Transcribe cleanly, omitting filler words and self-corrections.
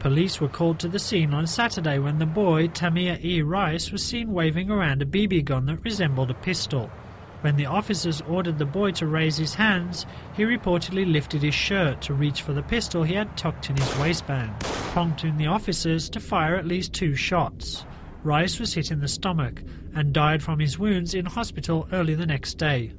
Police were called to the scene on Saturday when the boy, Tamir E. Rice, was seen waving around a BB gun that resembled a pistol. When the officers ordered the boy to raise his hands, he reportedly lifted his shirt to reach for the pistol he had tucked in his waistband, prompting the officers to fire at least 2 shots. Rice was hit in the stomach and died from his wounds in hospital early the next day.